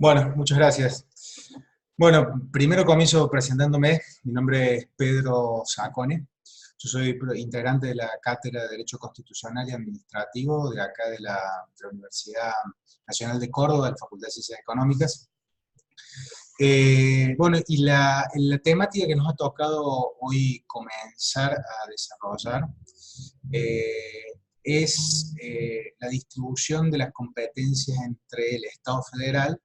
Bueno, muchas gracias. Bueno, primero comienzo presentándome. Mi nombre es Pedro Sacone. Yo soy integrante de la Cátedra de Derecho Constitucional y Administrativo de acá de la Universidad Nacional de Córdoba, de la Facultad de Ciencias Económicas. Bueno, y la temática que nos ha tocado hoy comenzar a desarrollar es la distribución de las competencias entre el Estado federal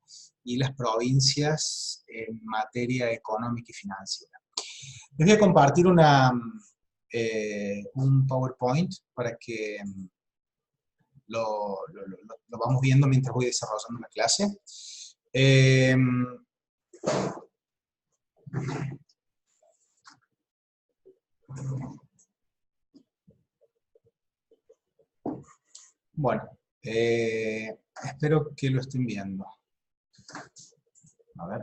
y las provincias en materia económica y financiera. Les voy a compartir un PowerPoint para que lo vamos viendo mientras voy desarrollando la clase. Bueno, espero que lo estén viendo. A ver.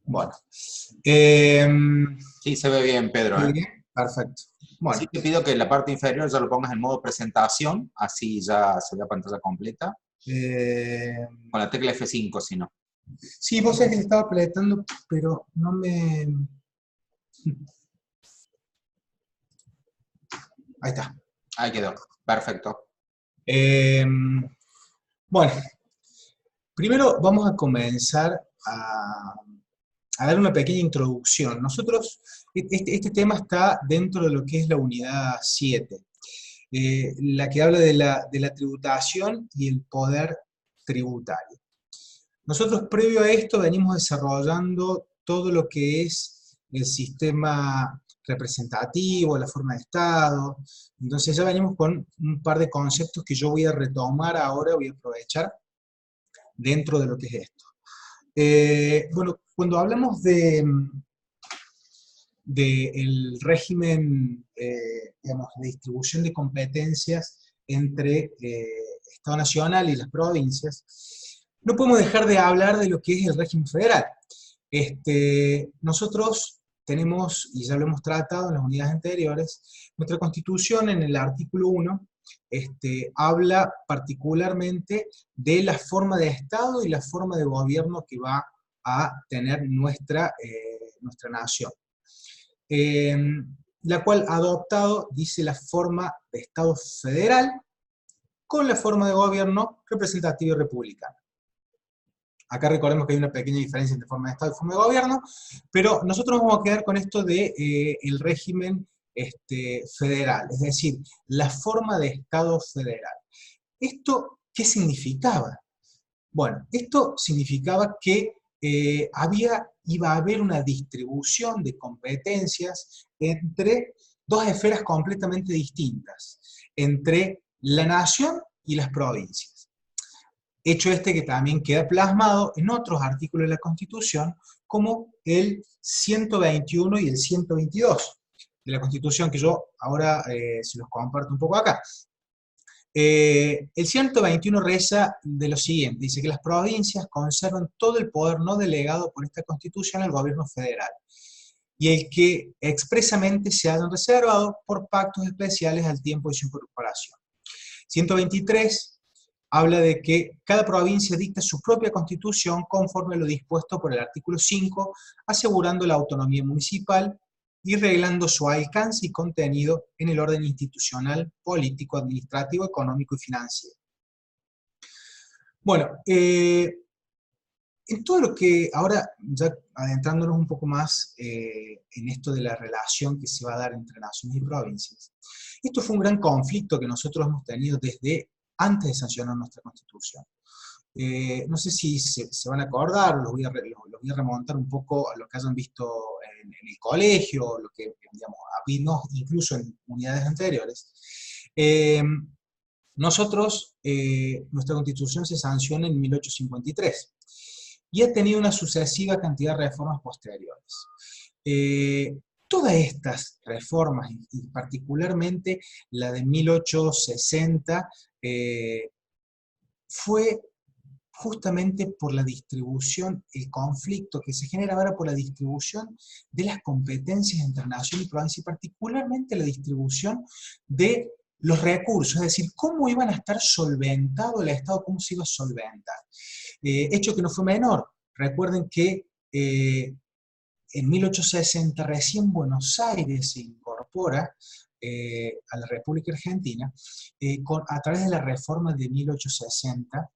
Bueno. Sí, se ve bien, Pedro. ¿Sí? Perfecto. Bueno. Sí, te pido que en la parte inferior ya lo pongas en modo presentación, así ya se ve la pantalla completa. Con la tecla F5, si no. Sí, vos sabés que le estaba apretando, pero no me... Ahí está. Ahí quedó. Perfecto. Bueno, primero vamos a comenzar a dar una pequeña introducción. Nosotros, este tema está dentro de lo que es la unidad 7, la que habla de la tributación y el poder tributario. Nosotros previo a esto venimos desarrollando todo lo que es el sistema representativo, la forma de Estado. Entonces ya venimos con un par de conceptos que yo voy a retomar ahora, voy a aprovechar dentro de lo que es esto. Bueno, cuando hablamos del régimen, digamos, de distribución de competencias entre Estado Nacional y las provincias, no podemos dejar de hablar de lo que es el régimen federal. Nosotros tenemos, y ya lo hemos tratado en las unidades anteriores, nuestra Constitución en el artículo 1 habla particularmente de la forma de Estado y la forma de gobierno que va a tener nuestra nación. La cual ha adoptado, dice, la forma de Estado federal con la forma de gobierno representativa y republicana. Acá recordemos que hay una pequeña diferencia entre forma de Estado y forma de gobierno, pero nosotros vamos a quedar con esto de el régimen federal, es decir, la forma de Estado federal. ¿Esto qué significaba? Bueno, esto significaba que iba a haber una distribución de competencias entre dos esferas completamente distintas, entre la nación y las provincias. Hecho que también queda plasmado en otros artículos de la Constitución, como el 121 y el 122 de la Constitución, que yo ahora se los comparto un poco acá. El 121 reza de lo siguiente, dice que las provincias conservan todo el poder no delegado por esta Constitución al gobierno federal, y el que expresamente se hayan reservado por pactos especiales al tiempo de su incorporación. 123 habla de que cada provincia dicta su propia constitución conforme a lo dispuesto por el artículo 5, asegurando la autonomía municipal y reglando su alcance y contenido en el orden institucional, político, administrativo, económico y financiero. Bueno, en todo lo que, ahora ya adentrándonos un poco más en esto de la relación que se va a dar entre naciones y provincias, esto fue un gran conflicto que nosotros hemos tenido desde antes de sancionar nuestra Constitución. No sé si se van a acordar, los voy a remontar un poco a lo que hayan visto en el colegio, lo que, digamos, vimos incluso en unidades anteriores. Nuestra Constitución se sanciona en 1853 y ha tenido una sucesiva cantidad de reformas posteriores. Todas estas reformas, y particularmente la de 1860, fue justamente por la distribución, el conflicto que se genera ahora por la distribución de las competencias entre nación y provincia, y particularmente la distribución de los recursos, es decir, cómo iban a estar solventados el Estado, cómo se iba a solventar. Hecho que no fue menor. Recuerden que en 1860 recién Buenos Aires se incorpora a la República Argentina a través de la reforma de 1860,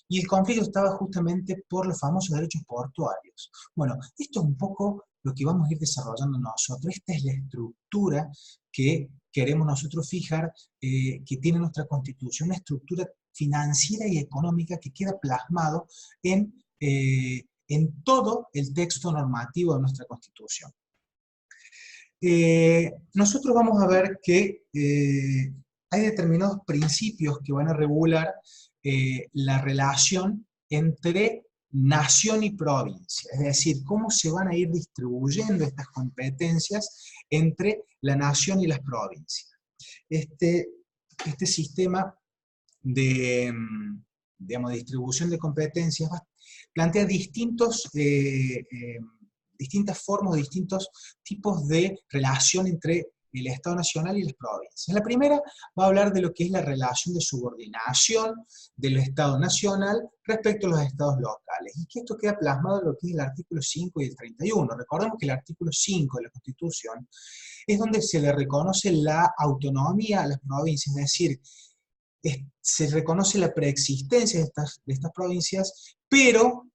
y el conflicto estaba justamente por los famosos derechos portuarios. Bueno, esto es un poco lo que vamos a ir desarrollando nosotros. Esta es la estructura que queremos nosotros fijar, que tiene nuestra Constitución, una estructura financiera y económica que queda plasmado en todo el texto normativo de nuestra Constitución. Nosotros vamos a ver que hay determinados principios que van a regular la relación entre nación y provincia, es decir, cómo se van a ir distribuyendo estas competencias entre la nación y las provincias. Este sistema de, digamos, distribución de competencias plantea distintas formas, distintos tipos de relación entre el Estado Nacional y las provincias. La primera va a hablar de lo que es la relación de subordinación del Estado Nacional respecto a los Estados locales, y que esto queda plasmado en lo que es el artículo 5 y el 31. Recordemos que el artículo 5 de la Constitución es donde se le reconoce la autonomía a las provincias, es decir, se reconoce la preexistencia de estas provincias, pero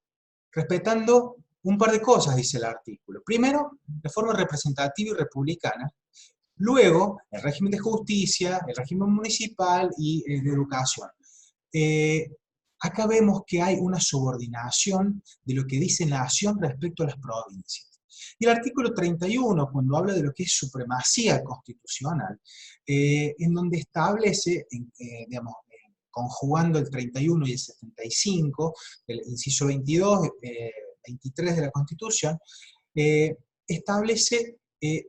respetando un par de cosas, dice el artículo. Primero, de forma representativa y republicana. Luego, el régimen de justicia, el régimen municipal y de educación. Acá vemos que hay una subordinación de lo que dice nación respecto a las provincias. Y el artículo 31, cuando habla de lo que es supremacía constitucional, en donde establece, digamos, conjugando el 31 y el 75, el inciso 22, 23 de la Constitución, establece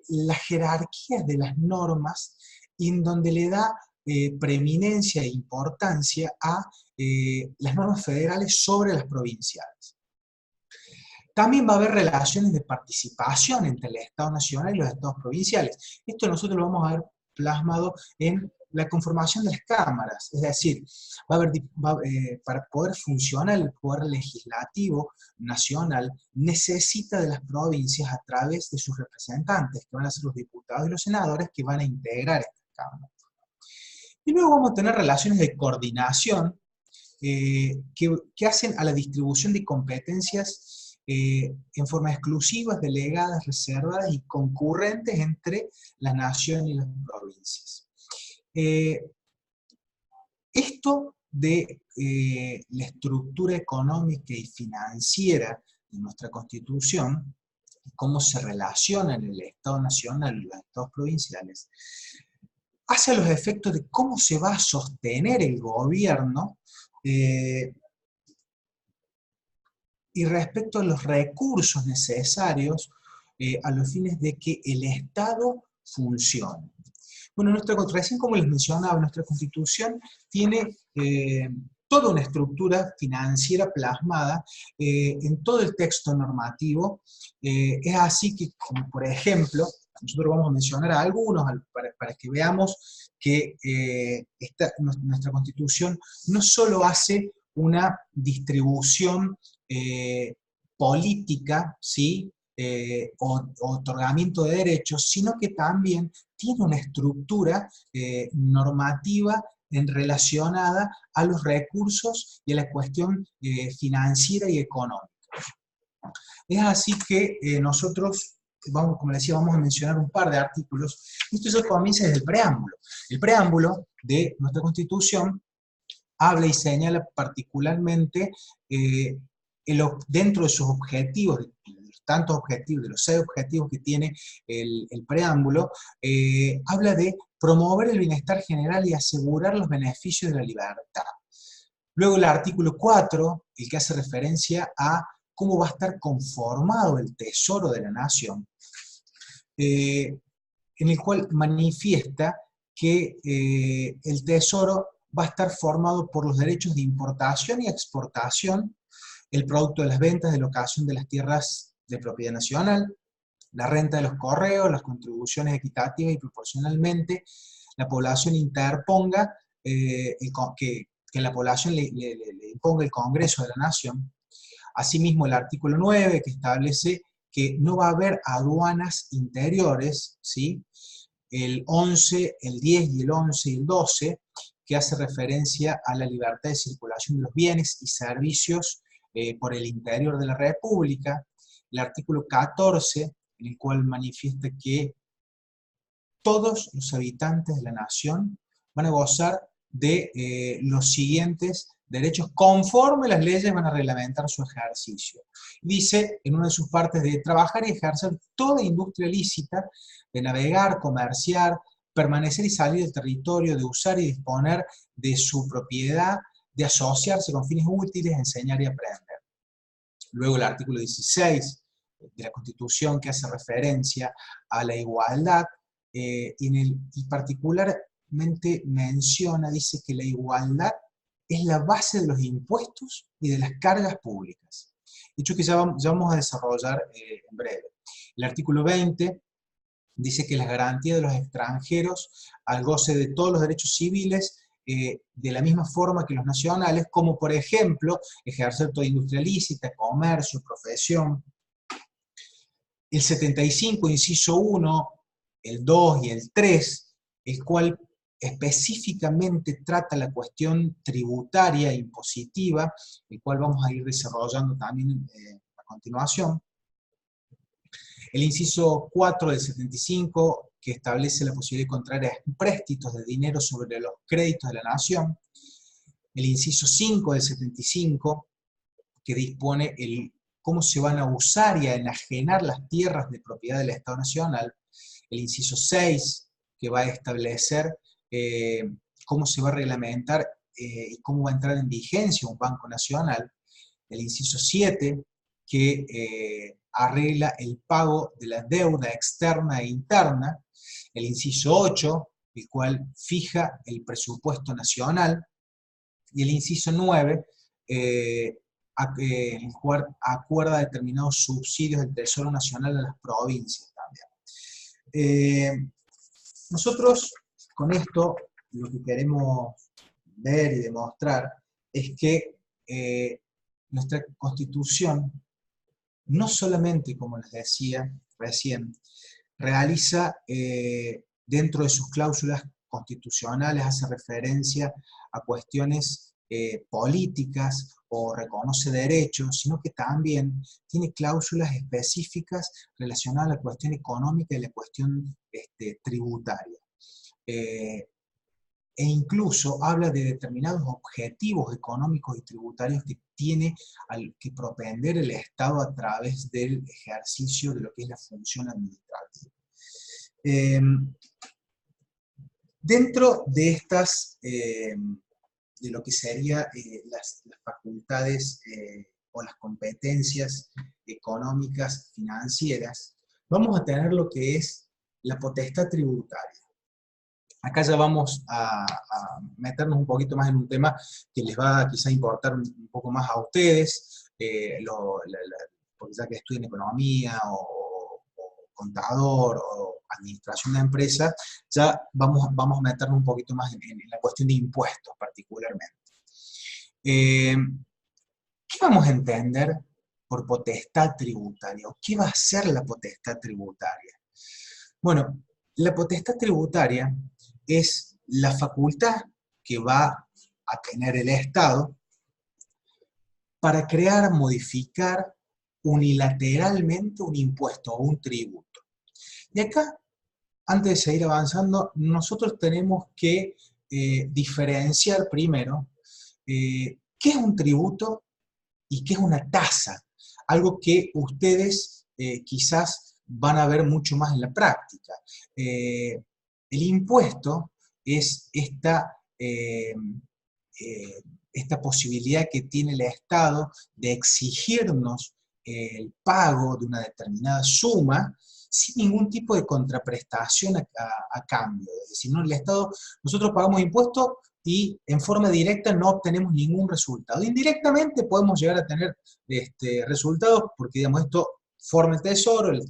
la jerarquía de las normas, en donde le da preeminencia e importancia a las normas federales sobre las provinciales. También va a haber relaciones de participación entre el Estado Nacional y los Estados provinciales. Esto nosotros lo vamos a ver plasmado en la conformación de las cámaras, es decir, para poder funcionar el poder legislativo nacional, necesita de las provincias a través de sus representantes, que van a ser los diputados y los senadores, que van a integrar estas cámaras. Y luego vamos a tener relaciones de coordinación que hacen a la distribución de competencias en forma exclusivas, delegadas, reservadas y concurrentes entre la nación y las provincias. Esto de la estructura económica y financiera de nuestra Constitución, cómo se relacionan el Estado Nacional y los Estados provinciales, hace a los efectos de cómo se va a sostener el gobierno y respecto a los recursos necesarios a los fines de que el Estado funcione. Bueno, recién como les mencionaba, nuestra Constitución tiene toda una estructura financiera plasmada en todo el texto normativo. Es así que, como por ejemplo, nosotros vamos a mencionar a algunos para que veamos que nuestra Constitución no solo hace una distribución política, ¿sí? O otorgamiento de derechos, sino que también tiene una estructura normativa relacionada a los recursos y a la cuestión financiera y económica. Es así que nosotros, como les decía, vamos a mencionar un par de artículos. Esto ya comienza desde el preámbulo. El preámbulo de nuestra Constitución habla y señala particularmente dentro de sus objetivos, tantos objetivos, de los 6 objetivos que tiene el preámbulo, habla de promover el bienestar general y asegurar los beneficios de la libertad. Luego el artículo 4, el que hace referencia a cómo va a estar conformado el tesoro de la nación, en el cual manifiesta que el tesoro va a estar formado por los derechos de importación y exportación, el producto de las ventas de locación de las tierras de propiedad nacional, la renta de los correos, las contribuciones equitativas y proporcionalmente, la población interponga, que la población le imponga el Congreso de la Nación. Asimismo, el artículo 9, que establece que no va a haber aduanas interiores, ¿sí? El 11, el 10 y el 11 y el 12, que hace referencia a la libertad de circulación de los bienes y servicios por el interior de la República. El artículo 14, en el cual manifiesta que todos los habitantes de la nación van a gozar de los siguientes derechos conforme las leyes van a reglamentar su ejercicio. Dice, en una de sus partes, de trabajar y ejercer toda industria lícita, de navegar, comerciar, permanecer y salir del territorio, de usar y disponer de su propiedad, de asociarse con fines útiles, enseñar y aprender. Luego el artículo 16 de la Constitución, que hace referencia a la igualdad, y particularmente menciona, dice que la igualdad es la base de los impuestos y de las cargas públicas. Hecho que ya vamos a desarrollar en breve. El artículo 20 dice que las garantías de los extranjeros al goce de todos los derechos civiles de la misma forma que los nacionales, como por ejemplo ejercer toda industria lícita, comercio, profesión. El 75, inciso 1, el 2 y el 3, el cual específicamente trata la cuestión tributaria e impositiva, el cual vamos a ir desarrollando también a continuación. El inciso 4 del 75, que establece la posibilidad de contraer empréstitos de dinero sobre los créditos de la nación. El inciso 5 del 75, que dispone cómo se van a usar y a enajenar las tierras de propiedad del Estado Nacional. El inciso 6, que va a establecer cómo se va a reglamentar y cómo va a entrar en vigencia un Banco Nacional. El inciso 7, que arregla el pago de la deuda externa e interna. El inciso 8, el cual fija el presupuesto nacional. Y el inciso 9, el cual acuerda determinados subsidios del Tesoro Nacional a las provincias también. Nosotros, con esto, lo que queremos ver y demostrar es que nuestra Constitución, no solamente, como les decía recién, realiza dentro de sus cláusulas constitucionales, hace referencia a cuestiones políticas o reconoce derechos, sino que también tiene cláusulas específicas relacionadas a la cuestión económica y la cuestión tributaria. E incluso habla de determinados objetivos económicos y tributarios que tiene que propender el Estado a través del ejercicio de lo que es la función administrativa. Dentro de estas, de lo que serían las facultades o las competencias económicas financieras, vamos a tener lo que es la potestad tributaria. Acá ya vamos a meternos un poquito más en un tema que les va a quizá importar un poco más a ustedes, porque ya que estudian economía o contador o administración de empresas, ya vamos a meternos un poquito más en la cuestión de impuestos particularmente. ¿Qué vamos a entender por potestad tributaria? ¿O qué va a ser la potestad tributaria? Bueno, la potestad tributaria es la facultad que va a tener el Estado para crear, modificar unilateralmente un impuesto o un tributo. Y acá, antes de seguir avanzando, nosotros tenemos que diferenciar primero qué es un tributo y qué es una tasa. Algo que ustedes quizás van a ver mucho más en la práctica. El impuesto es esta posibilidad que tiene el Estado de exigirnos el pago de una determinada suma sin ningún tipo de contraprestación a cambio. Es decir, ¿no? El Estado, nosotros pagamos impuestos y en forma directa no obtenemos ningún resultado. Indirectamente podemos llegar a tener resultados porque, digamos, esto forma el Tesoro, el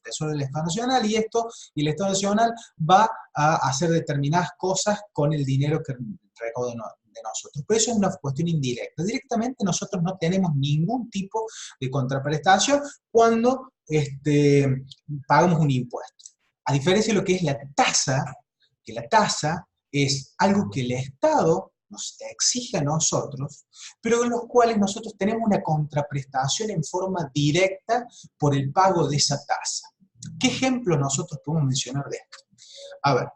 Tesoro del Estado Nacional, y el Estado Nacional va a hacer determinadas cosas con el dinero que recauda de nosotros. Pero eso es una cuestión indirecta. Directamente nosotros no tenemos ningún tipo de contraprestación cuando pagamos un impuesto. A diferencia de lo que es la tasa, que la tasa es algo que el Estado nos exige a nosotros, pero en los cuales nosotros tenemos una contraprestación en forma directa por el pago de esa tasa. ¿Qué ejemplos nosotros podemos mencionar de esto? A ver,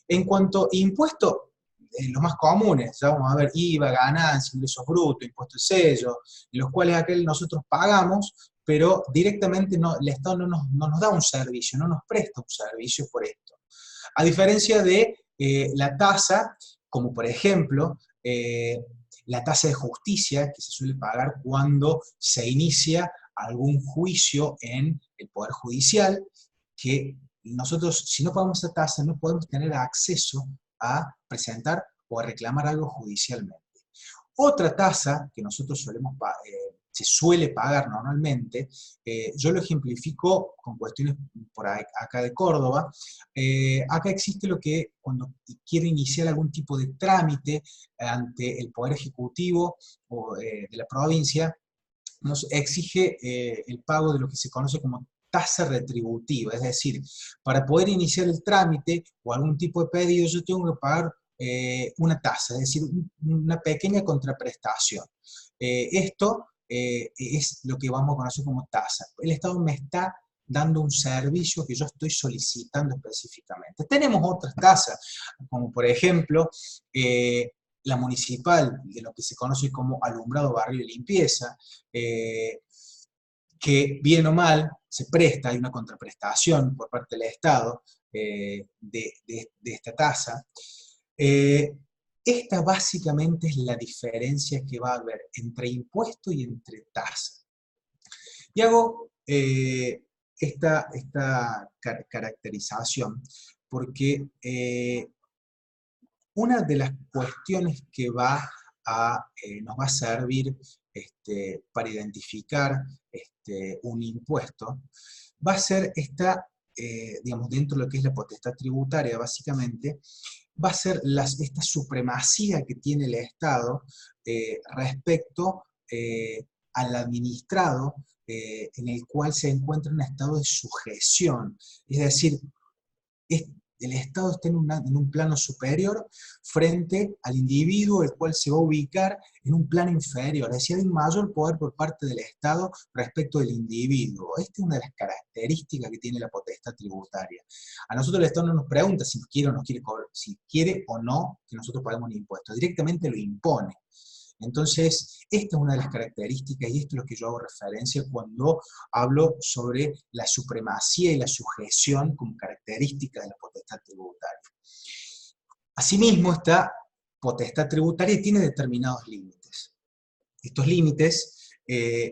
en cuanto a impuestos, los más comunes, ya vamos a ver IVA, ganancia, ingresos brutos, impuestos de sello, en los cuales nosotros pagamos, pero directamente el Estado no nos da un servicio, no nos presta un servicio por esto. A diferencia de la tasa, como por ejemplo, la tasa de justicia que se suele pagar cuando se inicia algún juicio en el Poder Judicial, que nosotros, si no pagamos esa tasa, no podemos tener acceso a presentar o a reclamar algo judicialmente. Otra tasa que nosotros se suele pagar normalmente, yo lo ejemplifico con cuestiones por acá de Córdoba. Acá existe lo que cuando quiere iniciar algún tipo de trámite ante el Poder Ejecutivo o de la provincia, nos exige el pago de lo que se conoce como tasa retributiva, es decir, para poder iniciar el trámite o algún tipo de pedido yo tengo que pagar una tasa, es decir, una pequeña contraprestación. Esto es lo que vamos a conocer como tasa. El Estado me está dando un servicio que yo estoy solicitando específicamente. Tenemos otras tasas, como por ejemplo, la municipal, de lo que se conoce como alumbrado, barrio y limpieza, que bien o mal se presta, hay una contraprestación por parte del Estado de esta tasa. Esta básicamente es la diferencia que va a haber entre impuesto y entre tasa. Y hago esta caracterización porque una de las cuestiones que nos va a servir para identificar un impuesto va a ser digamos, dentro de lo que es la potestad tributaria, básicamente, va a ser esta supremacía que tiene el Estado respecto al administrado en el cual se encuentra un estado de sujeción. Es decir, el Estado está en un plano superior frente al individuo, el cual se va a ubicar en un plano inferior, es decir, hay un mayor poder por parte del Estado respecto del individuo. Esta es una de las características que tiene la potestad tributaria. A nosotros el Estado no nos pregunta si quiere o no quiere cobrar, si quiere o no que nosotros paguemos un impuesto, directamente lo impone. Entonces, esta es una de las características y esto es lo que yo hago referencia cuando hablo sobre la supremacía y la sujeción como característica de la potestad tributaria. Asimismo, esta potestad tributaria tiene determinados límites. Estos límites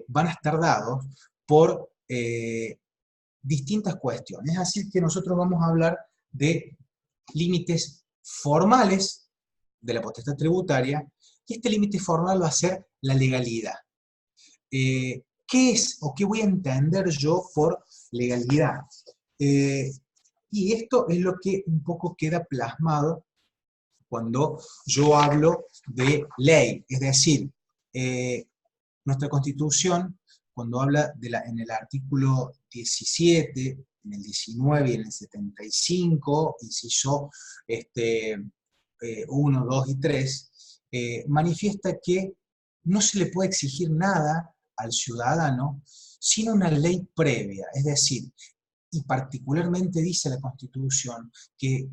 van a estar dados por distintas cuestiones. Es así que nosotros vamos a hablar de límites formales de la potestad tributaria. Y este límite formal va a ser la legalidad. ¿Qué es o qué voy a entender yo por legalidad? Y esto es lo que un poco queda plasmado cuando yo hablo de ley. Es decir, nuestra Constitución, cuando habla en el artículo 17, en el 19 y en el 75, inciso 1, 2 y 3, manifiesta que no se le puede exigir nada al ciudadano sino una ley previa, es decir, y particularmente dice la Constitución que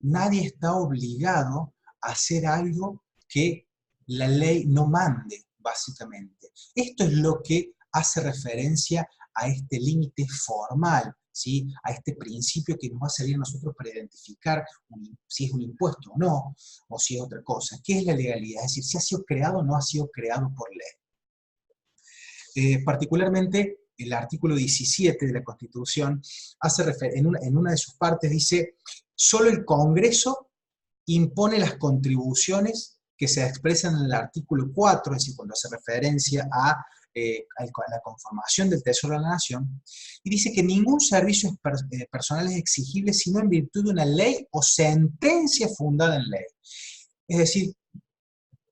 nadie está obligado a hacer algo que la ley no mande, básicamente. Esto es lo que hace referencia a este límite formal, ¿sí? A este principio que nos va a servir a nosotros para identificar si es un impuesto o no, o si es otra cosa. ¿Qué es la legalidad? Es decir, si ha sido creado o no ha sido creado por ley. Particularmente, el artículo 17 de la Constitución hace en una de sus partes dice, solo el Congreso impone las contribuciones que se expresan en el artículo 4, es decir, cuando hace referencia a a la conformación del Tesoro de la Nación, y dice que ningún servicio personal es exigible sino en virtud de una ley o sentencia fundada en ley. Es decir,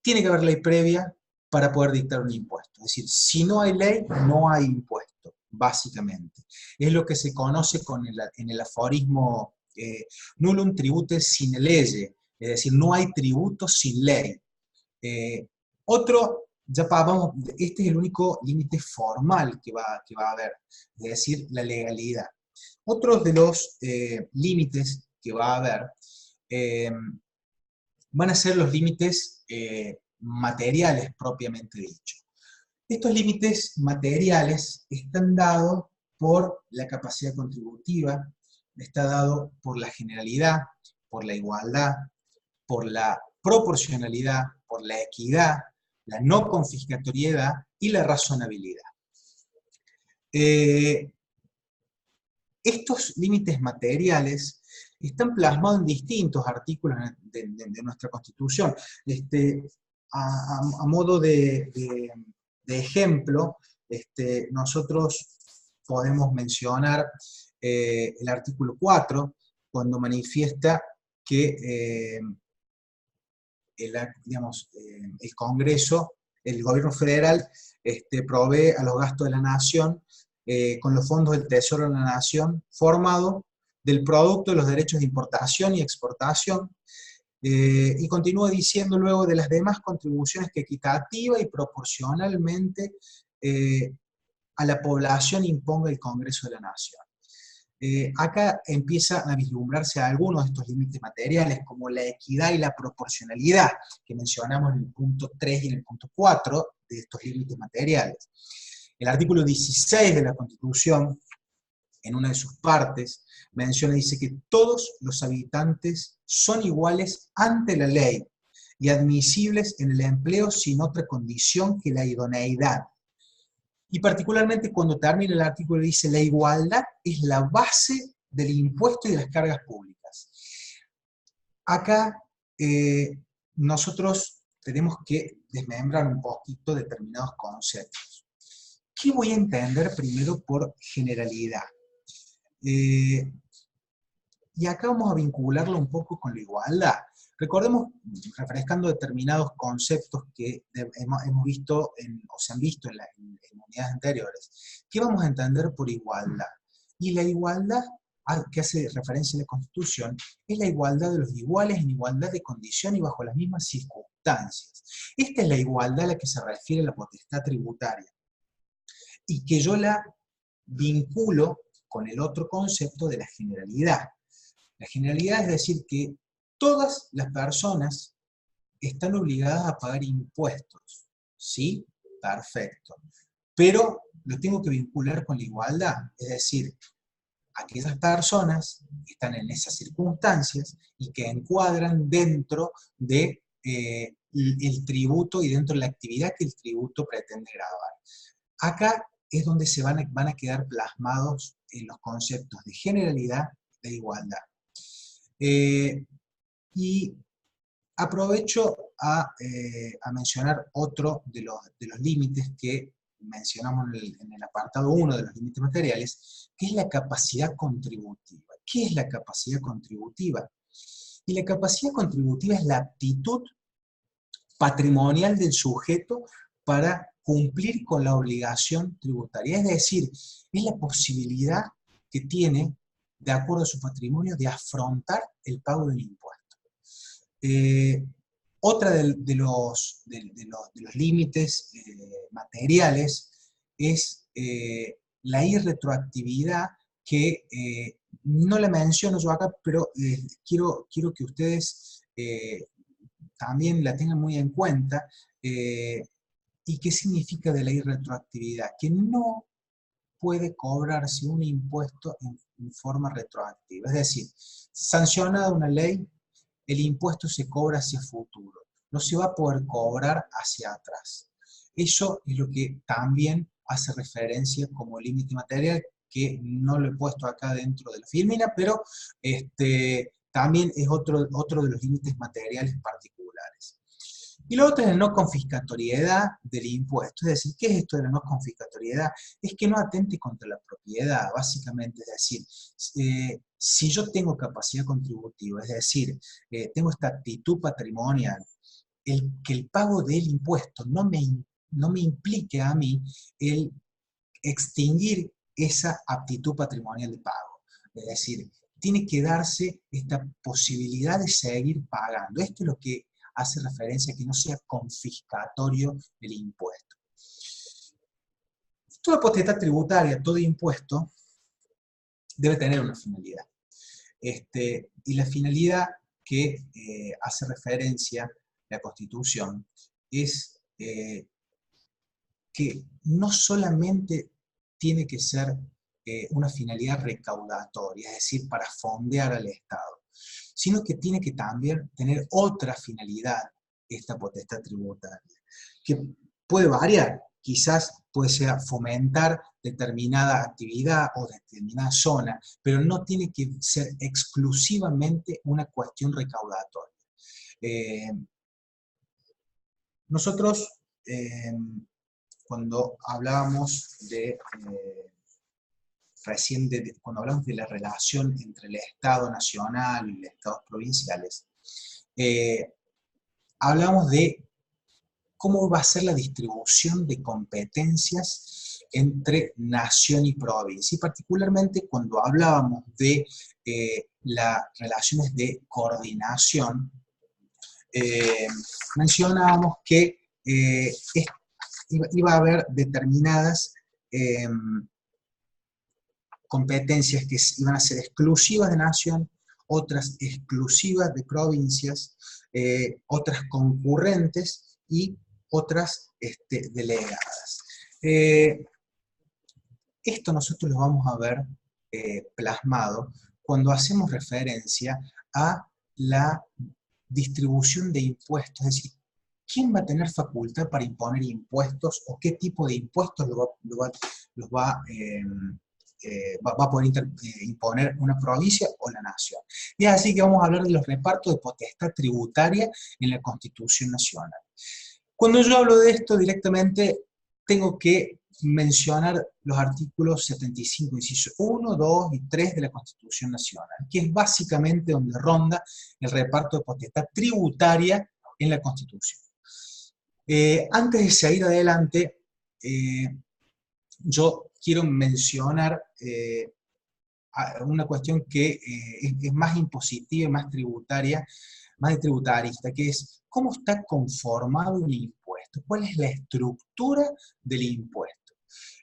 tiene que haber ley previa para poder dictar un impuesto. Es decir, si no hay ley, no hay impuesto, básicamente. Es lo que se conoce en el aforismo nullum tribute sine lege, es decir, no hay tributo sin ley. Este es el único límite formal que va a haber, es decir, la legalidad. Otros de los límites que va a haber van a ser los límites materiales propiamente dicho. Estos límites materiales están dados por la capacidad contributiva, está dado por la generalidad, por la igualdad, por la proporcionalidad, por la equidad, la no confiscatoriedad y la razonabilidad. Estos límites materiales están plasmados en distintos artículos de nuestra Constitución. A modo de ejemplo, nosotros podemos mencionar el artículo 4, cuando manifiesta que el Congreso, el gobierno federal, provee a los gastos de la nación con los fondos del Tesoro de la Nación, formado del producto de los derechos de importación y exportación, y continúa diciendo luego de las demás contribuciones que equitativa y proporcionalmente a la población imponga el Congreso de la Nación. Acá empieza a vislumbrarse algunos de estos límites materiales, como la equidad y la proporcionalidad, que mencionamos en el punto 3 y en el punto 4 de estos límites materiales. El artículo 16 de la Constitución, en una de sus partes, dice que todos los habitantes son iguales ante la ley y admisibles en el empleo sin otra condición que la idoneidad. Y particularmente cuando termina el artículo dice la igualdad es la base del impuesto y de las cargas públicas. Acá nosotros tenemos que desmembrar un poquito determinados conceptos. ¿Qué voy a entender primero por generalidad? Y acá vamos a vincularlo un poco con la igualdad. Recordemos, refrescando determinados conceptos que hemos visto o se han visto en unidades anteriores. ¿Qué vamos a entender por igualdad? Y la igualdad, que hace referencia a la Constitución, es la igualdad de los iguales en igualdad de condición y bajo las mismas circunstancias. Esta es la igualdad a la que se refiere la potestad tributaria. Y que yo la vinculo con el otro concepto de la generalidad. La generalidad es decir que todas las personas están obligadas a pagar impuestos. ¿Sí? Perfecto. Pero lo tengo que vincular con la igualdad. Es decir, aquellas personas que están en esas circunstancias y que encuadran dentro de el tributo y dentro de la actividad que el tributo pretende gravar. Acá es donde se van a quedar plasmados los conceptos de generalidad e igualdad. Y aprovecho a mencionar otro de los límites que mencionamos en el apartado 1 de los límites materiales, que es la capacidad contributiva. ¿Qué es la capacidad contributiva? Y la capacidad contributiva es la aptitud patrimonial del sujeto para cumplir con la obligación tributaria. Es decir, es la posibilidad que tiene, de acuerdo a su patrimonio, de afrontar el pago del impuesto. Otra de los límites materiales es la irretroactividad, que no la menciono yo acá, pero quiero que ustedes también la tengan muy en cuenta. ¿Y qué significa de la irretroactividad? Que no puede cobrarse un impuesto en forma retroactiva. Es decir, sancionada una ley, el impuesto se cobra hacia futuro. No se va a poder cobrar hacia atrás. Eso es lo que también hace referencia como límite material, que no lo he puesto acá dentro de la filmina, pero también es otro de los límites materiales particulares. Y lo otro es la no confiscatoriedad del impuesto. Es decir, ¿qué es esto de la no confiscatoriedad? Es que no atente contra la propiedad, básicamente. Es decir, si yo tengo capacidad contributiva, es decir, tengo esta actitud patrimonial, que el pago del impuesto no me implique a mí el extinguir esa aptitud patrimonial de pago. Es decir, tiene que darse esta posibilidad de seguir pagando. Esto es lo que hace referencia a que no sea confiscatorio el impuesto. Toda potestad tributaria, todo impuesto, debe tener una finalidad. Y la finalidad que hace referencia la Constitución es que no solamente tiene que ser una finalidad recaudatoria, es decir, para fondear al Estado, sino que tiene que también tener otra finalidad esta potestad tributaria, que puede variar, quizás puede ser fomentar determinada actividad o determinada zona, pero no tiene que ser exclusivamente una cuestión recaudatoria. Nosotros, cuando hablábamos cuando hablamos de la relación entre el Estado nacional y los Estados provinciales, hablamos de cómo va a ser la distribución de competencias entre nación y provincia, y particularmente cuando hablábamos de las relaciones de coordinación, mencionábamos que iba a haber determinadas competencias que iban a ser exclusivas de nación, otras exclusivas de provincias, otras concurrentes y otras delegadas. Esto nosotros lo vamos a ver plasmado cuando hacemos referencia a la distribución de impuestos, es decir, ¿quién va a tener facultad para imponer impuestos o qué tipo de impuestos va a poder imponer una provincia o la nación? Y es así que vamos a hablar de los repartos de potestad tributaria en la Constitución Nacional. Cuando yo hablo de esto directamente, tengo que mencionar los artículos 75, inciso 1, 2 y 3 de la Constitución Nacional, que es básicamente donde ronda el reparto de potestad tributaria en la Constitución. Antes de seguir adelante, yo quiero mencionar una cuestión que es más impositiva, más tributaria, más tributarista, que es cómo está conformado un impuesto, cuál es la estructura del impuesto.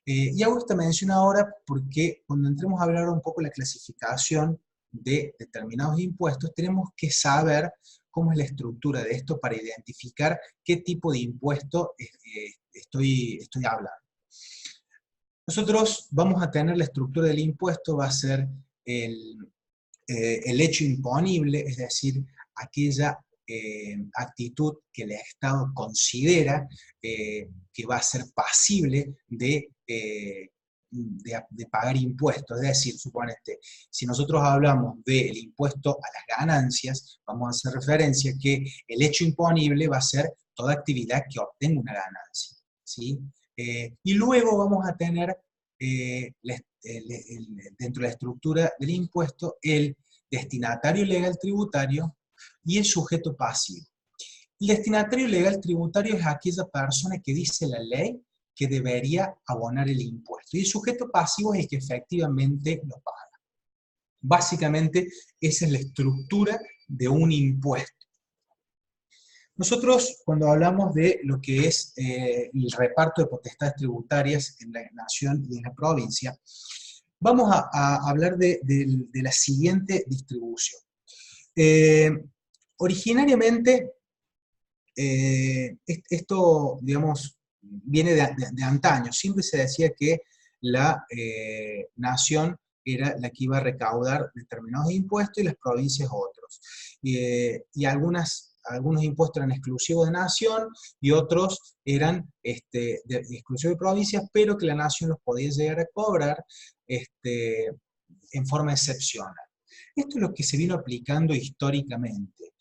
Y hago esta mención ahora porque cuando entremos a hablar un poco de la clasificación de determinados impuestos, tenemos que saber cómo es la estructura de esto para identificar qué tipo de impuesto estoy hablando. Nosotros vamos a tener la estructura del impuesto, va a ser el hecho imponible, es decir, aquella actitud que el Estado considera que va a ser pasible de pagar impuestos. Es decir, suponete, si nosotros hablamos del impuesto a las ganancias, vamos a hacer referencia que el hecho imponible va a ser toda actividad que obtenga una ganancia, ¿sí? Y luego vamos a tener dentro de la estructura del impuesto el destinatario legal tributario y el sujeto pasivo. El destinatario legal tributario es aquella persona que dice la ley que debería abonar el impuesto, y el sujeto pasivo es el que efectivamente lo paga. Básicamente, esa es la estructura de un impuesto. Nosotros, cuando hablamos de lo que es el reparto de potestades tributarias en la nación y en la provincia, vamos a hablar de la siguiente distribución. Originariamente, esto, digamos, viene de antaño. Siempre se decía que la nación era la que iba a recaudar determinados impuestos y las provincias otros. Y algunos impuestos eran exclusivos de nación y otros eran exclusivos de provincias, pero que la nación los podía llegar a cobrar en forma excepcional. Esto es lo que se vino aplicando históricamente.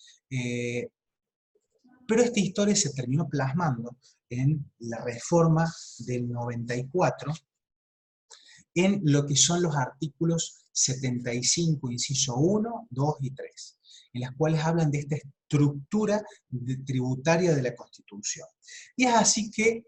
Pero esta historia se terminó plasmando en la reforma del 94, en lo que son los artículos 75, inciso 1, 2 y 3, en las cuales hablan de esta estructura tributaria de la Constitución. Y es así que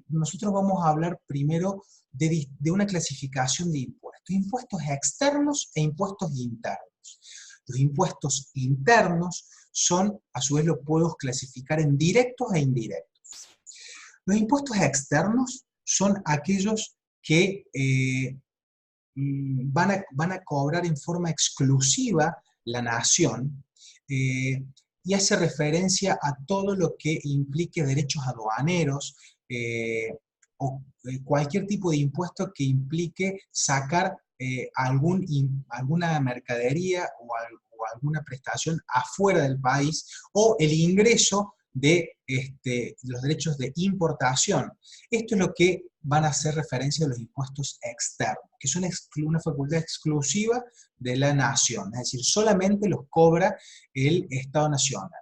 nosotros vamos a hablar primero de una clasificación de impuestos. Impuestos externos e impuestos internos. Los impuestos internos son, a su vez, los puedo clasificar en directos e indirectos. Los impuestos externos son aquellos que van a cobrar en forma exclusiva la nación, y hace referencia a todo lo que implique derechos aduaneros, o cualquier tipo de impuesto que implique sacar alguna mercadería o alguna prestación afuera del país, o el ingreso de los derechos de importación. Esto es lo que van a hacer referencia a los impuestos externos, que son una facultad exclusiva de la nación, es decir, solamente los cobra el Estado Nacional.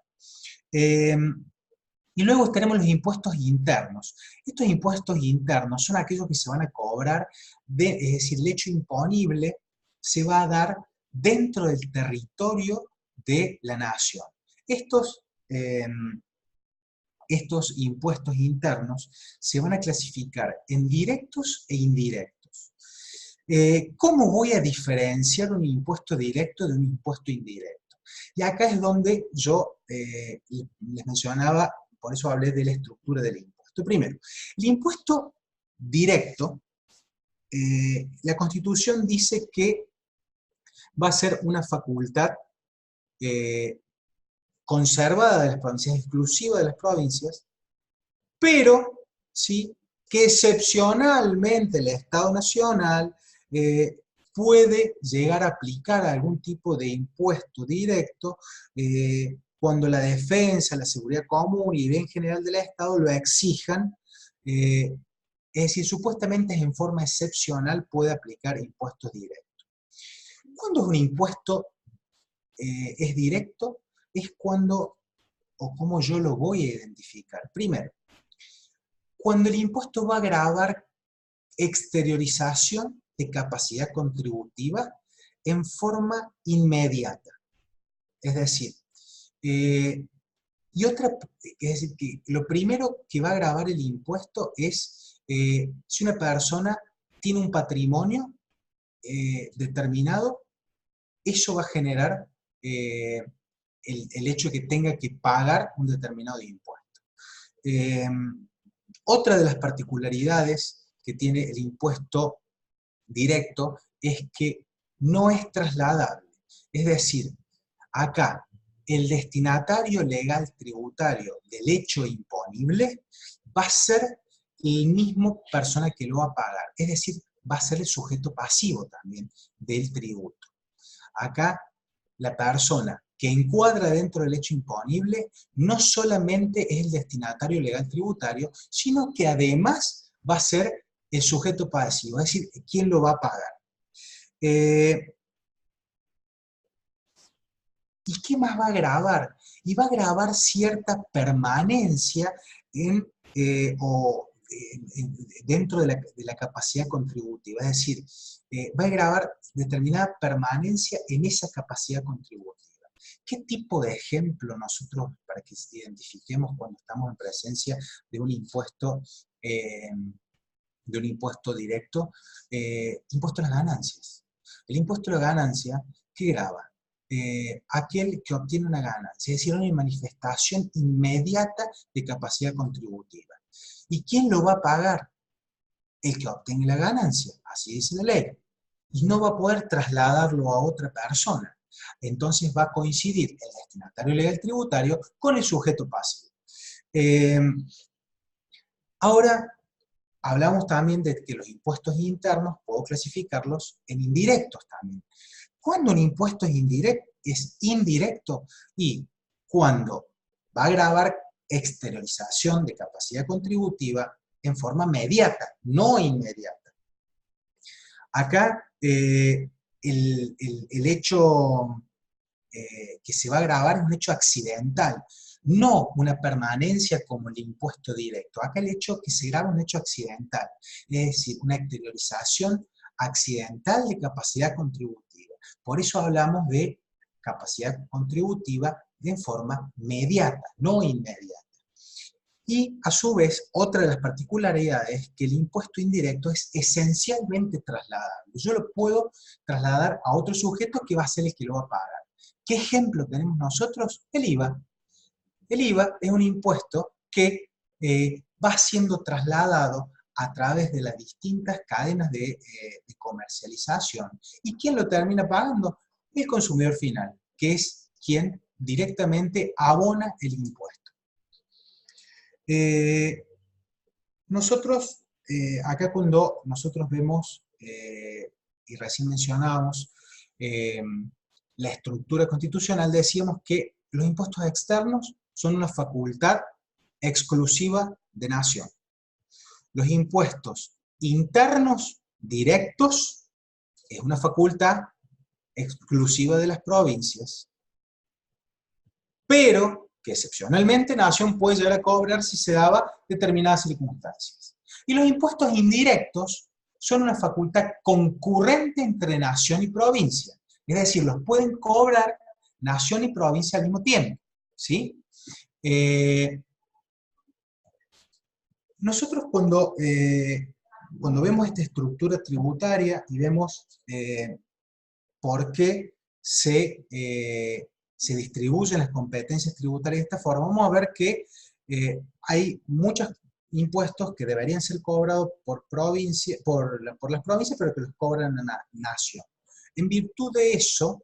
Y luego tenemos los impuestos internos. Estos impuestos internos son aquellos que se van a cobrar, es decir, el hecho imponible se va a dar dentro del territorio de la nación. Estos impuestos internos se van a clasificar en directos e indirectos. ¿Cómo voy a diferenciar un impuesto directo de un impuesto indirecto? Y acá es donde yo les mencionaba, por eso hablé de la estructura del impuesto. Primero, el impuesto directo, la Constitución dice que va a ser una facultad conservada de las provincias, exclusiva de las provincias, pero sí que excepcionalmente el Estado Nacional puede llegar a aplicar algún tipo de impuesto directo cuando la defensa, la seguridad común y el bien general del Estado lo exijan. Es decir, supuestamente en forma excepcional puede aplicar impuestos directos. ¿Cuándo un impuesto es directo? Es cuando, o cómo yo lo voy a identificar. Primero, cuando el impuesto va a gravar exteriorización de capacidad contributiva en forma inmediata. Es decir, es decir, que lo primero que va a gravar el impuesto es si una persona tiene un patrimonio determinado, eso va a generar el hecho de que tenga que pagar un determinado impuesto. Otra de las particularidades que tiene el impuesto directo es que no es trasladable. Es decir, acá el destinatario legal tributario del hecho imponible va a ser el mismo persona que lo va a pagar. Es decir, va a ser el sujeto pasivo también del tributo. Acá la persona que encuadra dentro del hecho imponible no solamente es el destinatario legal tributario, sino que además va a ser el sujeto pasivo, es decir, quién lo va a pagar. ¿Y qué más va a grabar? Y va a grabar cierta permanencia dentro de la capacidad contributiva, es decir, va a grabar determinada permanencia en esa capacidad contributiva. ¿Qué tipo de ejemplo nosotros, para que identifiquemos cuando estamos en presencia de un impuesto directo? Impuesto a las ganancias. El impuesto a la ganancia, ¿qué grava? Aquel que obtiene una ganancia, es decir, una manifestación inmediata de capacidad contributiva. ¿Y quién lo va a pagar? El que obtiene la ganancia, así dice la ley. Y no va a poder trasladarlo a otra persona. Entonces va a coincidir el destinatario legal tributario con el sujeto pasivo. Ahora, hablamos también de que los impuestos internos puedo clasificarlos en indirectos también. ¿Cuándo un impuesto es indirecto? Y cuando va a gravar exteriorización de capacidad contributiva en forma mediata, no inmediata. Acá el hecho que se va a gravar es un hecho accidental. no una permanencia como el impuesto directo. Acá el hecho que se graba un hecho accidental, es decir, una exteriorización accidental de capacidad contributiva. Por eso hablamos de capacidad contributiva en forma mediata, no inmediata. Y a su vez, otra de las particularidades es que el impuesto indirecto es esencialmente trasladable. Yo lo puedo trasladar a otro sujeto que va a ser el que lo va a pagar. ¿Qué ejemplo tenemos nosotros? El IVA. El IVA es un impuesto que va siendo trasladado a través de las distintas cadenas de comercialización. ¿Y quién lo termina pagando? El consumidor final, que es quien directamente abona el impuesto. Nosotros, acá cuando nosotros vemos, y recién mencionábamos, la estructura constitucional, decíamos que los impuestos externos son una facultad exclusiva de nación. Los impuestos internos, directos, es una facultad exclusiva de las provincias. Pero que excepcionalmente nación puede llegar a cobrar si se daba determinadas circunstancias. Y los impuestos indirectos son una facultad concurrente entre nación y provincia. Es decir, los pueden cobrar nación y provincia al mismo tiempo. ¿Sí? Nosotros cuando vemos esta estructura tributaria y vemos por qué se distribuyen las competencias tributarias de esta forma, vamos a ver que hay muchos impuestos que deberían ser cobrados por las provincias, pero que los cobran la nación. En virtud de eso,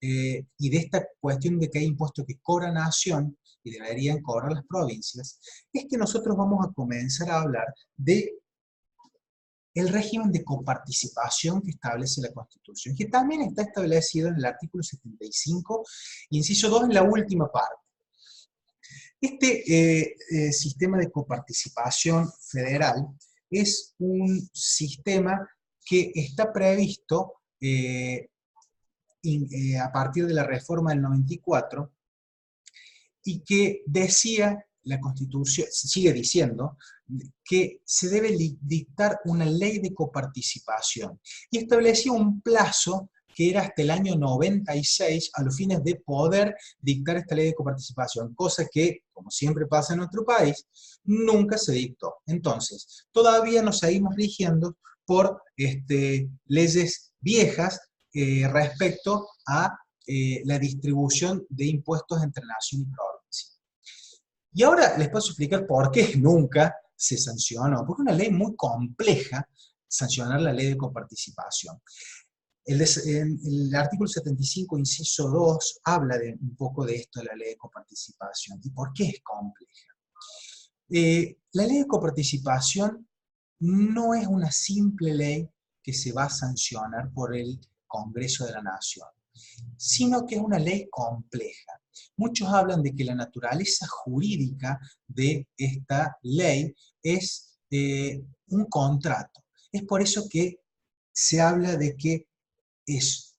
y de esta cuestión de que hay impuestos que cobra nación y deberían cobrar las provincias, es que nosotros vamos a comenzar a hablar de el régimen de coparticipación que establece la Constitución, que también está establecido en el artículo 75, inciso 2, en la última parte. Este sistema de coparticipación federal es un sistema que está previsto a partir de la reforma del 94, y que decía, la Constitución sigue diciendo, que se debe dictar una ley de coparticipación, y establecía un plazo que era hasta el año 96 a los fines de poder dictar esta ley de coparticipación, cosa que, como siempre pasa en nuestro país, nunca se dictó. Entonces, todavía nos seguimos rigiendo por leyes viejas respecto a la distribución de impuestos entre nación y provincia. Y ahora les paso a explicar por qué nunca se sancionó, porque es una ley muy compleja sancionar la ley de coparticipación. El artículo 75, inciso 2, habla un poco de esto de la ley de coparticipación. ¿Y por qué es compleja? La ley de coparticipación no es una simple ley que se va a sancionar por el Congreso de la Nación, sino que es una ley compleja. Muchos hablan de que la naturaleza jurídica de esta ley es un contrato. Es por eso que se habla de que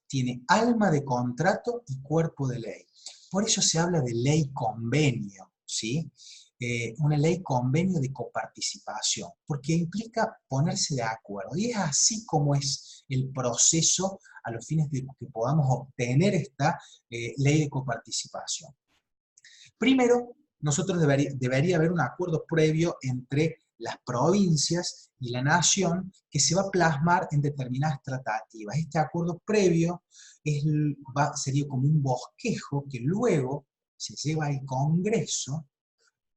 tiene alma de contrato y cuerpo de ley. Por eso se habla de ley convenio, ¿sí? Una ley convenio de coparticipación, porque implica ponerse de acuerdo. Y es así como es el proceso a los fines de que podamos obtener esta ley de coparticipación. Primero, nosotros debería haber un acuerdo previo entre las provincias y la nación que se va a plasmar en determinadas tratativas. Este acuerdo previo sería como un bosquejo que luego se lleva al Congreso,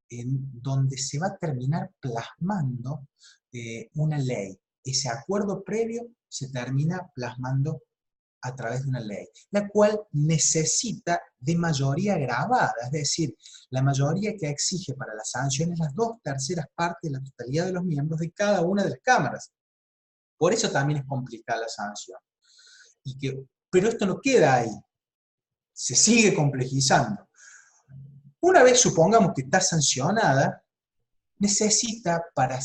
en donde se va a terminar plasmando una ley. Ese acuerdo previo se termina plasmando a través de una ley, la cual necesita de mayoría grabada, es decir, la mayoría que exige para las sanciones las 2/3 partes de la totalidad de los miembros de cada una de las cámaras. Por eso también es complicada la sanción. Pero esto no queda ahí, se sigue complejizando. Una vez supongamos que está sancionada, necesita, para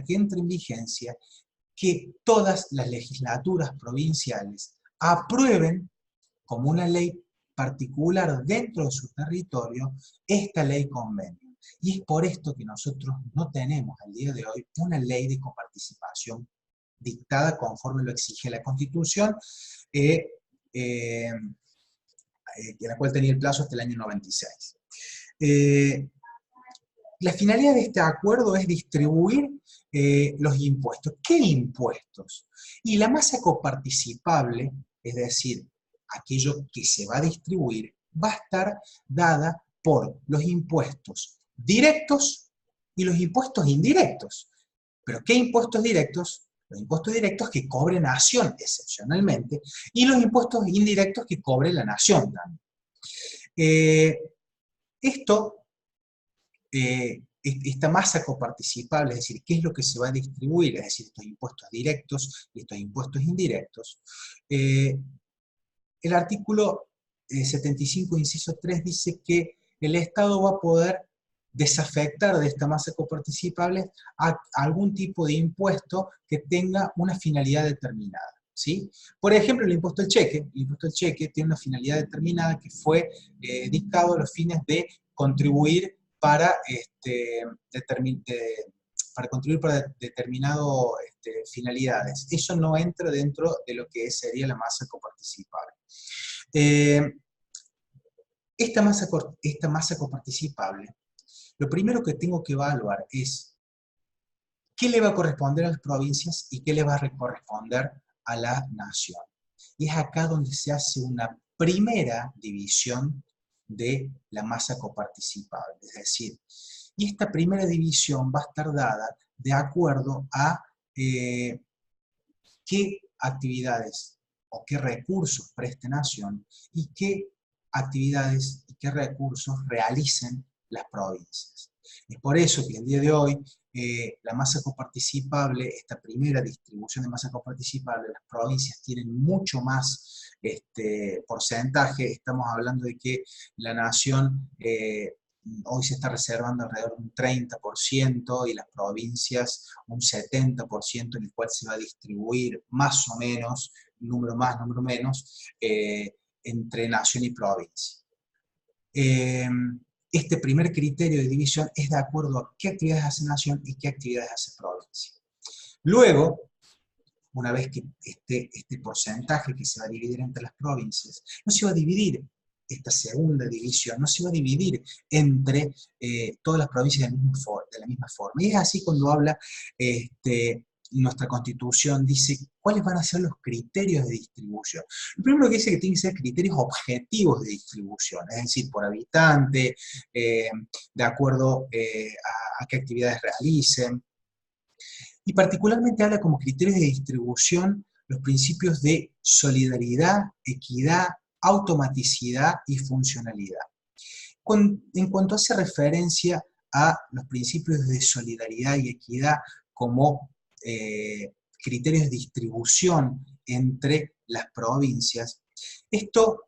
que entre en vigencia, que todas las legislaturas provinciales aprueben como una ley particular dentro de su territorio esta ley convenio. Y es por esto que nosotros no tenemos al día de hoy una ley de coparticipación dictada conforme lo exige la Constitución, la cual tenía el plazo hasta el año 96. La finalidad de este acuerdo es distribuir los impuestos. ¿Qué impuestos? Y la masa coparticipable, es decir, aquello que se va a distribuir, va a estar dada por los impuestos directos y los impuestos indirectos. ¿Pero qué impuestos directos? Los impuestos directos que cobre Nación, excepcionalmente, y los impuestos indirectos que cobre la Nación también. Esta masa coparticipable, es decir, qué es lo que se va a distribuir, es decir, estos impuestos directos y estos impuestos indirectos, el artículo 75, inciso 3, dice que el Estado va a poder desafectar de esta masa coparticipable a algún tipo de impuesto que tenga una finalidad determinada, ¿sí? Por ejemplo, el impuesto al cheque. El impuesto al cheque tiene una finalidad determinada que fue dictado a los fines de contribuir para contribuir para determinadas finalidades. Eso no entra dentro de lo que sería la masa coparticipable. Esta masa coparticipable, lo primero que tengo que evaluar es qué le va a corresponder a las provincias y qué le va a corresponder a la nación. Y es acá donde se hace una primera división de la masa coparticipable. Es decir, y esta primera división va a estar dada de acuerdo a qué actividades o qué recursos preste Nación y qué actividades y qué recursos realicen las provincias. Es por eso que el día de hoy la masa coparticipable, esta primera distribución de masa coparticipable, las provincias tienen mucho más porcentaje. Estamos hablando de que la Nación hoy se está reservando alrededor de un 30% y las provincias un 70%, en el cual se va a distribuir más o menos, número más, número menos, entre nación y provincia. Este primer criterio de división es de acuerdo a qué actividades hace nación y qué actividades hace provincia. Luego, una vez que este porcentaje que se va a dividir entre las provincias, no se va a dividir esta segunda división, no se va a dividir entre todas las provincias de la misma forma. Y es así cuando habla nuestra Constitución, dice cuáles van a ser los criterios de distribución. Lo primero que dice que tienen que ser criterios objetivos de distribución, es decir, por habitante, de acuerdo a qué actividades realicen. Y particularmente habla como criterios de distribución los principios de solidaridad, equidad, automaticidad y funcionalidad. En cuanto hace referencia a los principios de solidaridad y equidad como criterios de distribución entre las provincias, esto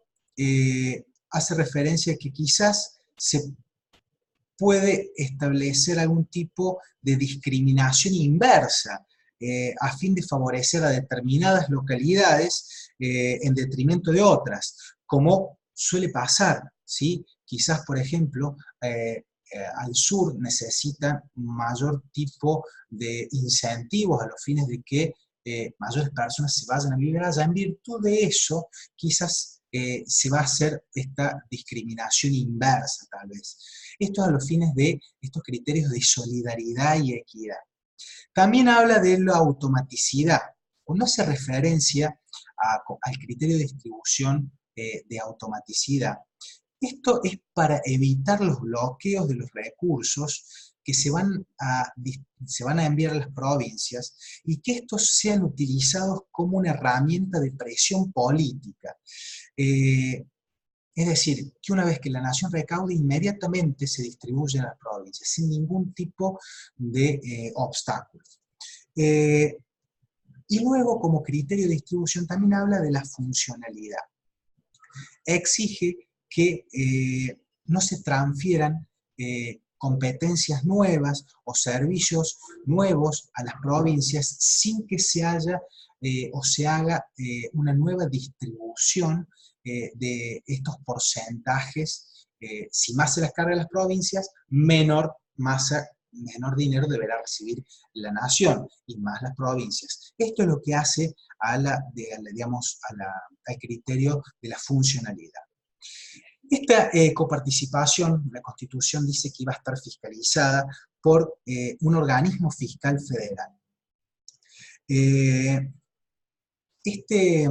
hace referencia a que quizás se puede establecer algún tipo de discriminación inversa a fin de favorecer a determinadas localidades en detrimento de otras, como suele pasar, ¿sí? Quizás, por ejemplo, al sur necesitan mayor tipo de incentivos a los fines de que mayores personas se vayan a vivir allá. En virtud de eso, quizás se va a hacer esta discriminación inversa, tal vez. Esto es a los fines de estos criterios de solidaridad y equidad. También habla de la automaticidad. Cuando hace referencia al criterio de distribución de automaticidad, esto es para evitar los bloqueos de los recursos que se van a enviar a las provincias y que estos sean utilizados como una herramienta de presión política. Es decir, que una vez que la nación recaude, inmediatamente se distribuye a las provincias, sin ningún tipo de obstáculos. Y luego, como criterio de distribución, también habla de la funcionalidad. Exige que no se transfieran competencias nuevas o servicios nuevos a las provincias sin que se haya o se haga una nueva distribución de estos porcentajes, si más se las carga a las provincias, menor dinero deberá recibir la nación, y más las provincias. Esto es lo que hace al criterio de la funcionalidad. Esta coparticipación, la Constitución dice que iba a estar fiscalizada por un organismo fiscal federal. Este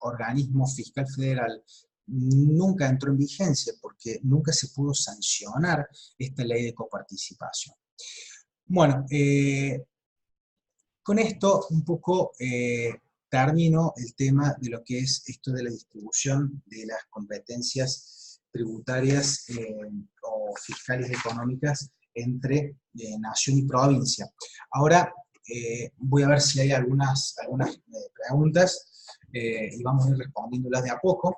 organismo fiscal federal nunca entró en vigencia porque nunca se pudo sancionar esta ley de coparticipación. Bueno, con esto un poco termino el tema de lo que es esto de la distribución de las competencias tributarias o fiscales económicas entre nación y provincia. Ahora voy a ver si hay algunas preguntas y vamos a ir respondiéndolas de a poco.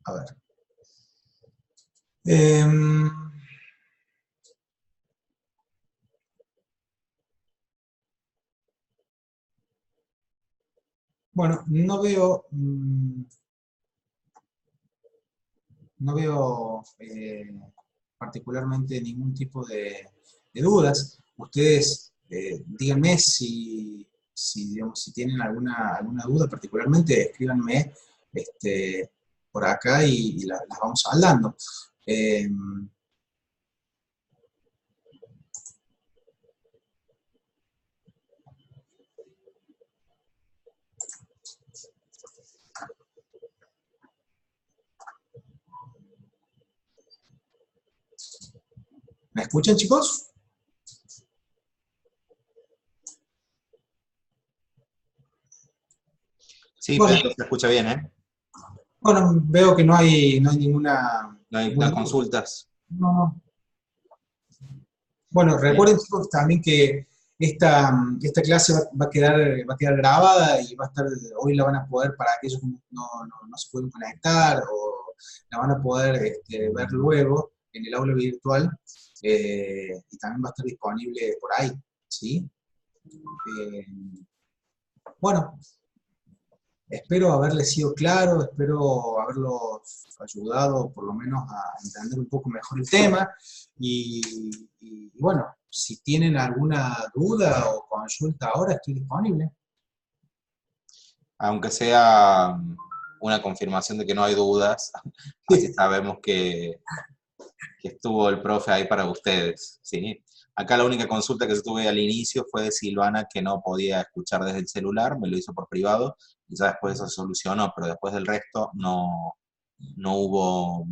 A ver. Bueno, no veo particularmente ningún tipo de dudas. Ustedes díganme si tienen alguna duda particularmente, escríbanme por acá y las vamos hablando. ¿Me escuchan, chicos? Sí, bueno, Pedro, se escucha bien, ¿eh? Bueno, veo que no hay ninguna... No hay consultas. No. Bueno, recuerden, chicos, también que esta clase va a quedar grabada y va a estar, hoy la van a poder, para aquellos que no se pueden conectar, o la van a poder ver luego en el aula virtual, y también va a estar disponible por ahí, ¿sí? Bueno, espero haberles sido claro, espero haberlos ayudado por lo menos a entender un poco mejor el tema, y bueno, si tienen alguna duda o consulta ahora, estoy disponible. Aunque sea una confirmación de que no hay dudas, así sabemos que estuvo el profe ahí para ustedes, ¿sí? Acá la única consulta que yo tuve al inicio fue de Silvana, que no podía escuchar desde el celular, me lo hizo por privado, y ya después eso se solucionó, pero después del resto no hubo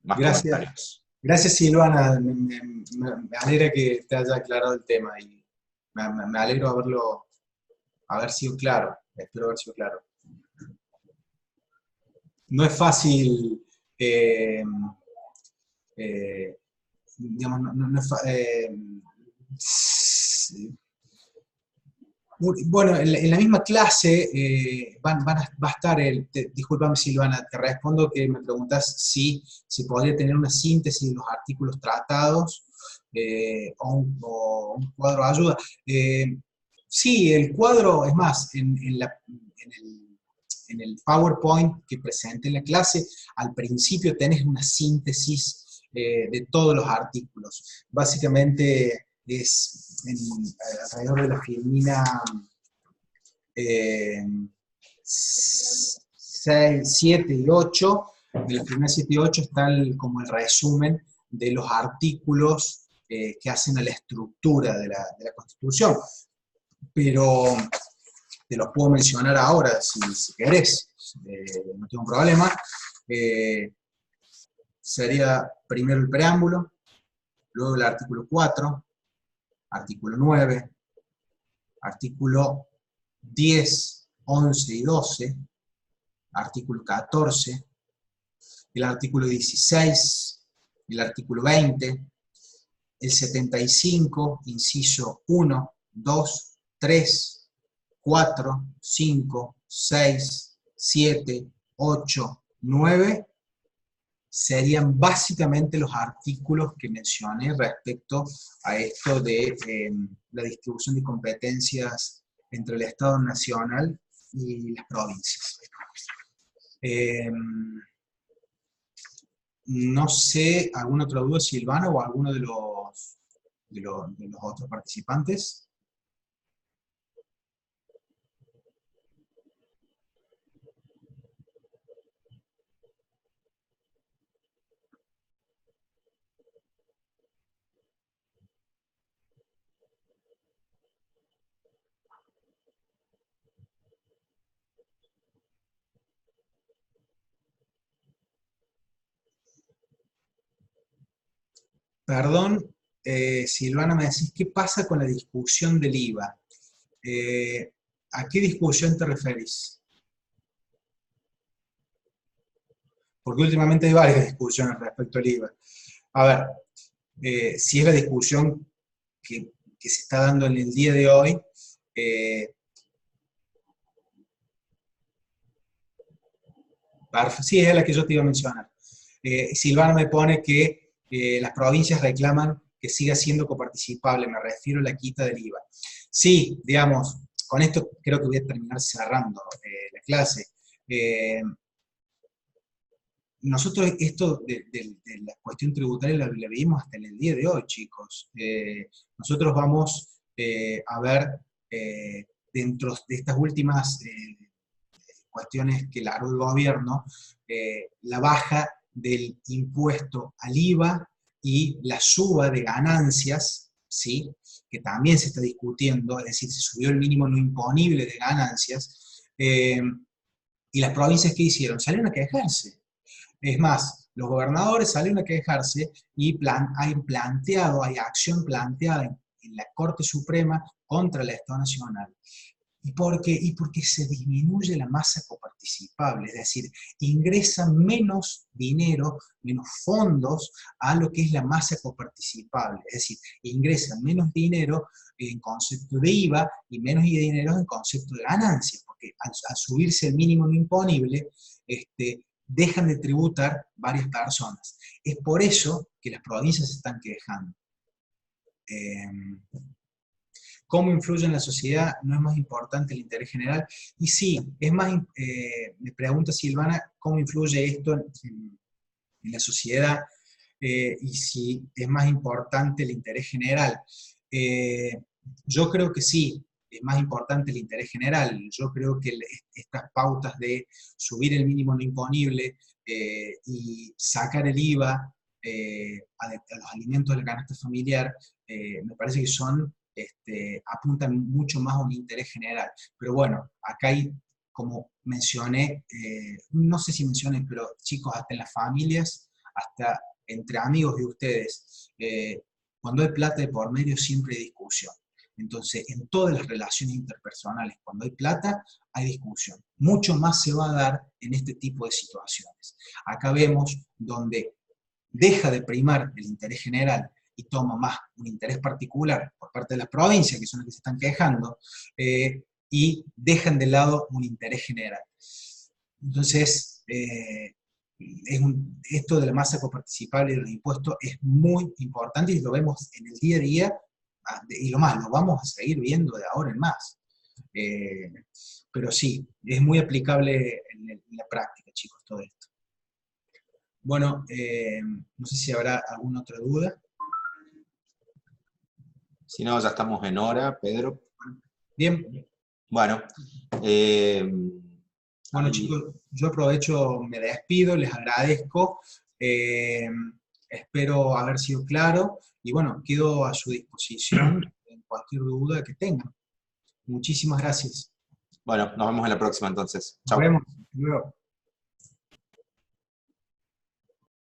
más comentarios. Gracias, Silvana, me alegra que te haya aclarado el tema, y me alegro haber sido claro, espero haber sido claro. No es fácil, digamos, no es bueno, en la misma clase va a estar discúlpame, Silvana, te respondo que me preguntas si podría tener una síntesis de los artículos tratados o un cuadro de ayuda. Sí, el cuadro, es más, en el PowerPoint que presenté en la clase, al principio tenés una síntesis de todos los artículos. Básicamente es alrededor de la filmina 6, 7 y 8. De la filmina 7 y 8 está como el resumen de los artículos que hacen a la estructura de la Constitución. Pero te los puedo mencionar ahora si querés, no tengo problema. Sería primero el preámbulo, luego el artículo 4, artículo 9, artículo 10, 11 y 12, artículo 14, el artículo 16, el artículo 20, el 75, inciso 1, 2, 3, 4, 5, 6, 7, 8, 9, serían básicamente los artículos que mencioné respecto a esto de la distribución de competencias entre el Estado Nacional y las provincias. No sé, ¿alguna otra duda, Silvana, o alguno de los otros participantes? Perdón, Silvana, me decís, ¿qué pasa con la discusión del IVA? ¿A qué discusión te referís? Porque últimamente hay varias discusiones respecto al IVA. A ver, si es la discusión que se está dando en el día de hoy, sí, es la que yo te iba a mencionar. Silvana me pone que las provincias reclaman que siga siendo coparticipable, me refiero a la quita del IVA. Sí, digamos, con esto creo que voy a terminar cerrando la clase. Nosotros esto de la cuestión tributaria la vimos hasta en el día de hoy, chicos. Nosotros vamos a ver dentro de estas últimas cuestiones que largó el gobierno, la baja del impuesto al IVA y la suba de ganancias, ¿sí? Que también se está discutiendo, es decir, se subió el mínimo no imponible de ganancias, y las provincias que hicieron salieron a quejarse. Es más, los gobernadores salieron a quejarse y hay acción planteada en la Corte Suprema contra el Estado Nacional. ¿Y por qué? Y porque se disminuye la masa coparticipable, es decir, ingresa menos dinero, menos fondos a lo que es la masa coparticipable, es decir, ingresa menos dinero en concepto de IVA y menos dinero en concepto de ganancias, porque al subirse el mínimo no imponible, dejan de tributar varias personas. Es por eso que las provincias se están quejando. ¿Cómo influye en la sociedad? ¿No es más importante el interés general? Y sí, es más, me pregunta Silvana, ¿cómo influye esto en la sociedad? Y si es más importante el interés general. Yo creo que sí, es más importante el interés general. Yo creo que estas pautas de subir el mínimo no imponible y sacar el IVA a los alimentos de la canasta familiar, me parece que son apuntan mucho más a un interés general. Pero bueno, acá hay, como mencioné, no sé si mencioné, pero chicos, hasta en las familias, hasta entre amigos de ustedes, cuando hay plata de por medio siempre hay discusión. Entonces, en todas las relaciones interpersonales, cuando hay plata, hay discusión. Mucho más se va a dar en este tipo de situaciones. Acá vemos donde deja de primar el interés general y toma más un interés particular por parte de las provincias, que son las que se están quejando, y dejan de lado un interés general. Entonces, esto de la masa coparticipable y de los impuestos es muy importante y lo vemos en el día a día, y lo vamos a seguir viendo de ahora en más. Pero sí, es muy aplicable en la práctica, chicos, todo esto. Bueno, no sé si habrá alguna otra duda. Si no, ya estamos en hora, Pedro. Bien. Bueno. Bueno, chicos, yo aprovecho, me despido, les agradezco. Espero haber sido claro y bueno, quedo a su disposición en cualquier duda que tengan. Muchísimas gracias. Bueno, nos vemos en la próxima entonces. Nos Chao. vemos. Hasta luego.